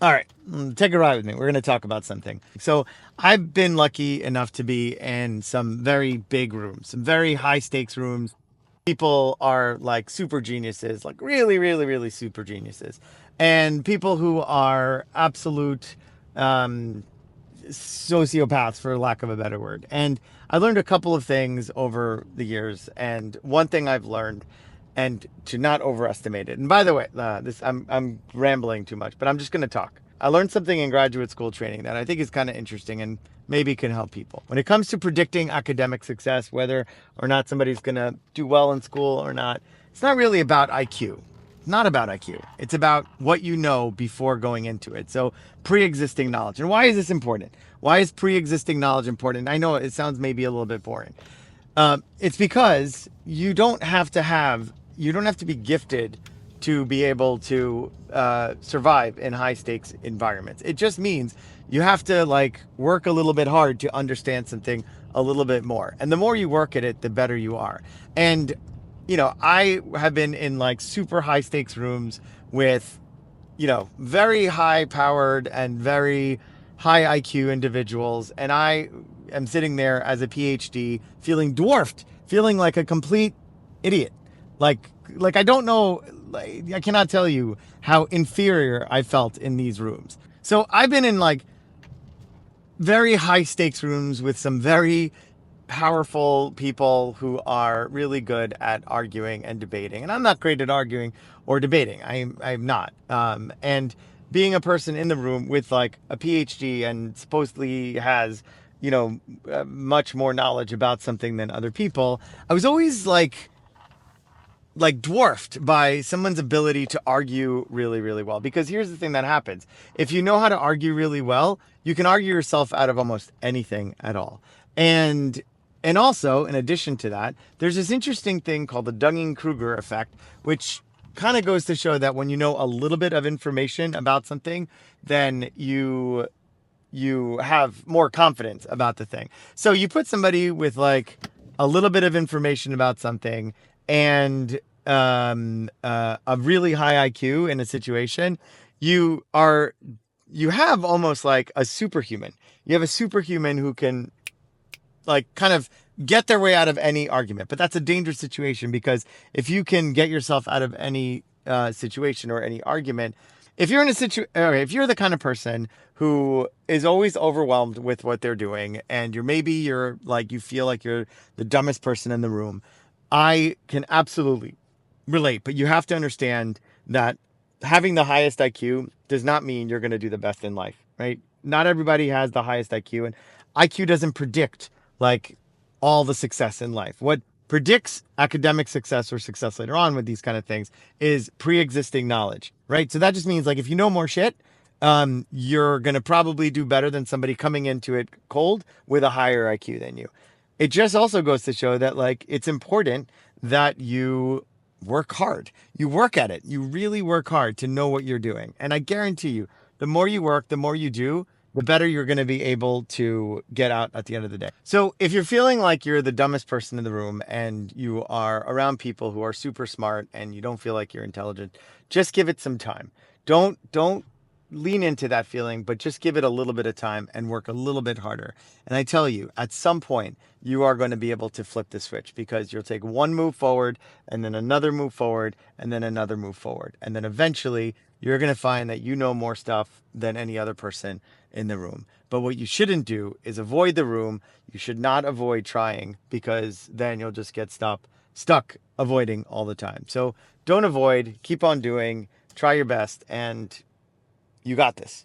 All right, take a ride with me. We're going to talk about something. So, I've been lucky enough to be in some very big rooms, some very high stakes rooms. People are like super geniuses, like really, really, really super geniuses, and people who are absolute um, sociopaths, for lack of a better word. And I learned a couple of things over the years, and one thing I've learned, and to not overestimate it. And by the way, this I'm rambling too much, but I'm just going to talk. I learned something in graduate school training that I think is kind of interesting and maybe can help people. When it comes to predicting academic success, whether or not somebody's going to do well in school or not, it's not really about IQ. Not about IQ. It's about what you know before going into it. So, pre existing knowledge. And why is this important? Why is pre existing knowledge important? I know it sounds maybe a little bit boring. It's because you don't have to be gifted to be able to survive in high stakes environments. It just means you have to like work a little bit hard to understand something a little bit more. And the more you work at it, the better you are. And I have been in like super high stakes rooms with, very high powered and very high IQ individuals. And I am sitting there as a PhD feeling dwarfed, feeling like a complete idiot. Like I don't know, like, I cannot tell you how inferior I felt in these rooms. So I've been in like very high stakes rooms with some very powerful people who are really good at arguing and debating. And I'm not great at arguing or debating. I'm not. And being a person in the room with like a PhD and supposedly has, much more knowledge about something than other people, I was always like dwarfed by someone's ability to argue really, really well. Because here's the thing that happens: if you know how to argue really well, you can argue yourself out of almost anything at all. And also, in addition to that, there's this interesting thing called the Dunning-Kruger effect, which kind of goes to show that when you know a little bit of information about something, then you have more confidence about the thing. So you put somebody with like a little bit of information about something and a really high IQ in a situation, you are you have almost like a superhuman. You have a superhuman who can like kind of get their way out of any argument. But that's a dangerous situation because if you can get yourself out of any situation or any argument, if you're in a situation, if you're the kind of person who is always overwhelmed with what they're doing, and you're like you feel like you're the dumbest person in the room, I can absolutely relate. But you have to understand that having the highest IQ does not mean you're going to do the best in life, right? Not everybody has the highest IQ, and IQ doesn't predict like all the success in life. What predicts academic success or success later on with these kind of things is pre-existing knowledge, right? So that just means like if you know more shit, you're gonna probably do better than somebody coming into it cold with a higher IQ than you. It just also goes to show that like it's important that you work hard. You work at it. You really work hard to know what you're doing. And I guarantee you, the more you work, the more you do, the better you're going to be able to get out at the end of the day. So if you're feeling like you're the dumbest person in the room and you are around people who are super smart and you don't feel like you're intelligent, just give it some time. Don't lean into that feeling, but just give it a little bit of time and work a little bit harder. And I tell you, at some point, you are going to be able to flip the switch because you'll take one move forward and then another move forward and then another move forward. And then eventually you're going to find that you know more stuff than any other person in the room. But what you shouldn't do is avoid the room. You should not avoid trying because then you'll just get stuck avoiding all the time. So don't avoid, keep on doing, try your best, and you got this.